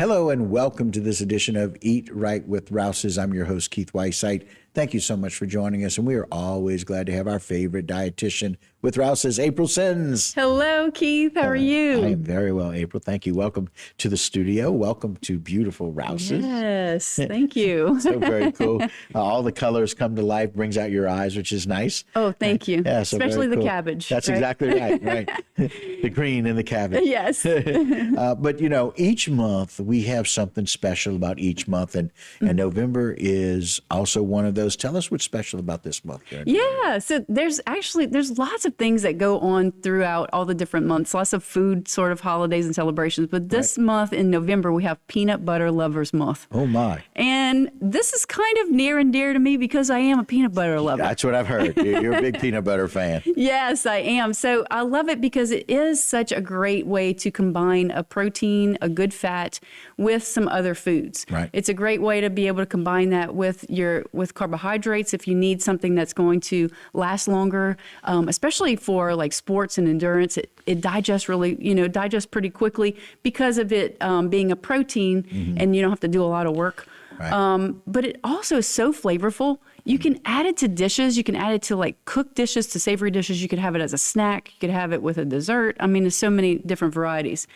Hello and welcome to this edition of Eat Right with Rouses. I'm your host, Keith Weissite. Thank you so much for joining us, and we are always glad to have our favorite dietitian with Rouses, April Sins. Hello, Keith. How are you? I am very well, April. Thank you. Welcome to the studio. Welcome to beautiful Rouses. Yes, thank you. So very cool. All the colors come to life, brings out your eyes, which is nice. Oh, thank you. Yeah, so especially very the cool. Cabbage. That's right? exactly right. The green and the cabbage. Yes. But, you know, each month we have something special about each month, and November is also one of those. Tell us what's special about this month. Yeah, so there's lots of things that go on throughout all the different months, lots of food sort of holidays and celebrations. But this month in November, we have Peanut Butter Lovers Month. Oh, my. And this is kind of near and dear to me because I am a peanut butter lover. That's what I've heard. You're a big peanut butter fan. Yes, I am. So I love it because it is such a great way to combine a protein, a good fat, with some other foods. Right. It's a great way to be able to combine that with carbohydrates if you need something that's going to last longer, especially for like sports and endurance. It digests digests pretty quickly because of it being a protein, and you don't have to do a lot of work. Right. But it also is so flavorful. You can add it to dishes. You can add it to like cooked dishes, to savory dishes. You could have it as a snack. You could have it with a dessert. I mean, there's so many different varieties.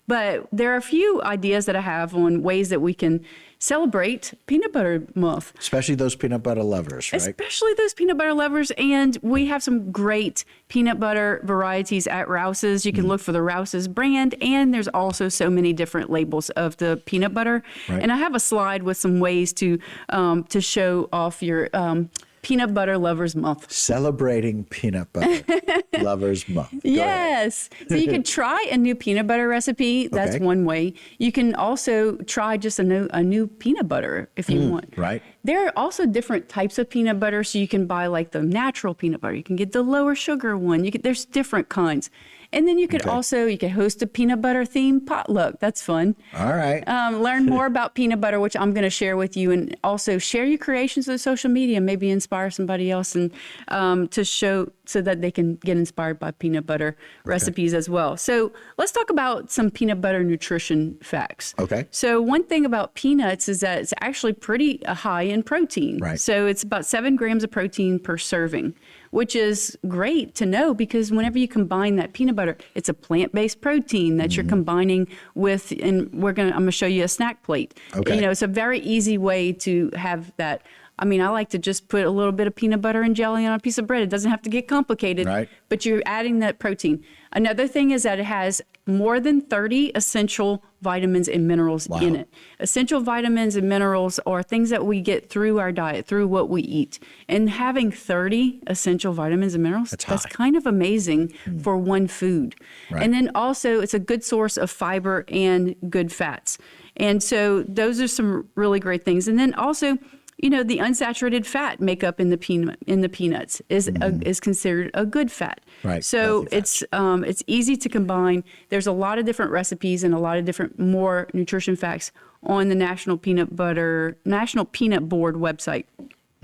But there are a few ideas that I have on ways that we can celebrate Peanut Butter Month. Especially those peanut butter lovers, right? Especially those peanut butter lovers. And we have some great peanut butter varieties at Rouses. You can look for the Rouses brand. And there's also so many different labels of the peanut butter. Right. And I have a slide with some ways to show off your Peanut Butter Lovers Month. Celebrating Peanut Butter Lovers Month. Yes. So you can try a new peanut butter recipe. That's one way. You can also try just a new peanut butter if you want. Right. There are also different types of peanut butter. So you can buy like the natural peanut butter. You can get the lower sugar one. There's different kinds. And then you could you can host a peanut butter themed potluck. That's fun. All right. Learn more about peanut butter, which I'm going to share with you, and also share your creations on social media. Maybe inspire somebody else and to show so that they can get inspired by peanut butter recipes as well. So let's talk about some peanut butter nutrition facts. Okay. So one thing about peanuts is that it's actually pretty high in protein. Right. So it's about 7 grams of protein per serving, which is great to know because whenever you combine that peanut butter, it's a plant-based protein that you're combining with, and I'm going to show you a snack plate. Okay. You know, it's a very easy way to have that. I mean, I like to just put a little bit of peanut butter and jelly on a piece of bread. It doesn't have to get complicated, but you're adding that protein. Another thing is that it has more than 30 essential vitamins and minerals in it. Essential vitamins and minerals are things that we get through our diet, through what we eat. And having 30 essential vitamins and minerals, that's kind of amazing for one food. Right. And then also it's a good source of fiber and good fats. And so those are some really great things. And then also, you know, the unsaturated fat makeup in the peanuts is considered a good fat. Right. So it's easy to combine. There's a lot of different recipes and a lot of different more nutrition facts on the National Peanut Board website.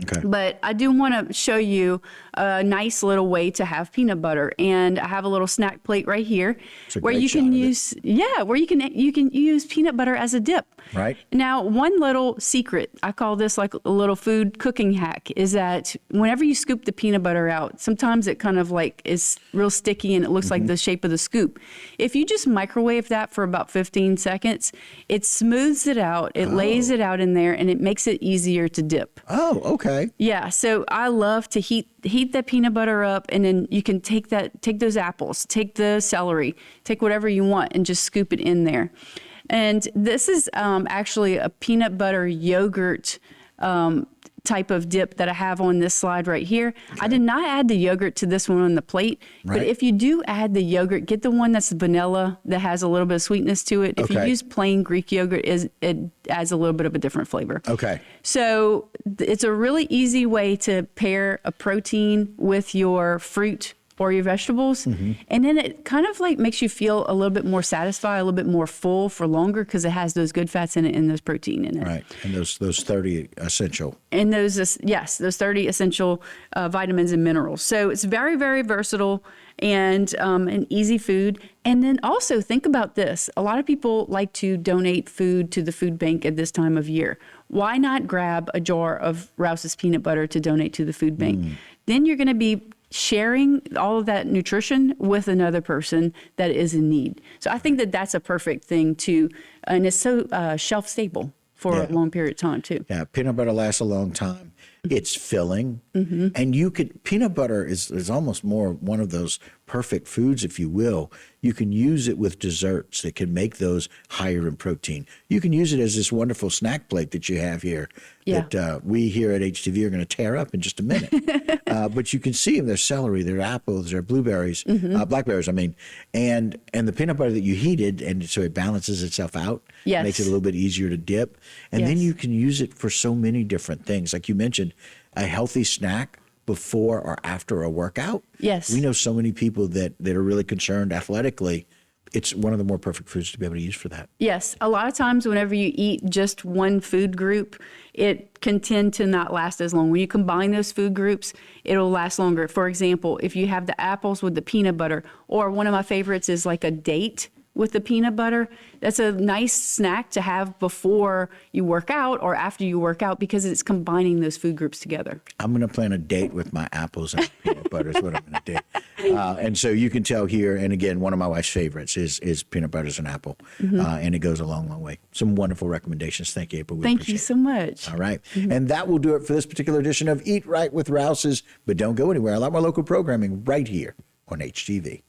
Okay. But I do want to show you a nice little way to have peanut butter, and I have a little snack plate right here where you can use use peanut butter as a dip. Right. Now, one little secret, I call this like a little food cooking hack, is that whenever you scoop the peanut butter out, sometimes it kind of like is real sticky and it looks like the shape of the scoop. If you just microwave that for about 15 seconds, it smooths it out, it lays it out in there, and it makes it easier to dip. Oh, okay. Yeah, so I love to heat that peanut butter up, and then you can take those apples, take the celery, take whatever you want, and just scoop it in there. And this is actually a peanut butter yogurt type of dip that I have on this slide right here. Okay. I did not add the yogurt to this one on the plate, but if you do add the yogurt, get the one that's vanilla that has a little bit of sweetness to it. If you use plain Greek yogurt, it adds a little bit of a different flavor. Okay. So it's a really easy way to pair a protein with your fruit or your vegetables. And then it kind of like makes you feel a little bit more satisfied, a little bit more full for longer because it has those good fats in it and those protein in it. Right. And those 30 essential. And those, yes, those 30 essential vitamins and minerals. So it's very, very versatile and an easy food. And then also think about this. A lot of people like to donate food to the food bank at this time of year. Why not grab a jar of Rouses peanut butter to donate to the food bank? Then you're going to be sharing all of that nutrition with another person that is in need. So I think that that's a perfect thing too. And it's so shelf stable for a long period of time too. Yeah, peanut butter lasts a long time. It's filling. And peanut butter is almost more one of those perfect foods, if you will. You can use it with desserts that can make those higher in protein. You can use it as this wonderful snack plate that you have here that we here at HTV are going to tear up in just a minute. But you can see them. There's celery, there are apples, there are blueberries, blackberries, I mean. And the peanut butter that you heated, and so it balances itself out. Yes. Makes it a little bit easier to dip. And then you can use it for so many different things. Like you mentioned, a healthy snack before or after a workout. Yes. We know so many people that are really concerned athletically. It's one of the more perfect foods to be able to use for that. Yes. A lot of times whenever you eat just one food group, it can tend to not last as long. When you combine those food groups, it'll last longer. For example, if you have the apples with the peanut butter, or one of my favorites is like a date with the peanut butter. That's a nice snack to have before you work out or after you work out because it's combining those food groups together. I'm going to plan a date with my apples and peanut butter is what I'm going to do. And so you can tell here, and again, one of my wife's favorites is peanut butter as an apple. And it goes a long, long way. Some wonderful recommendations. Thank you, April. Thank you so much. All right. And that will do it for this particular edition of Eat Right with Rouses. But don't go anywhere. A lot more local programming right here on HTV.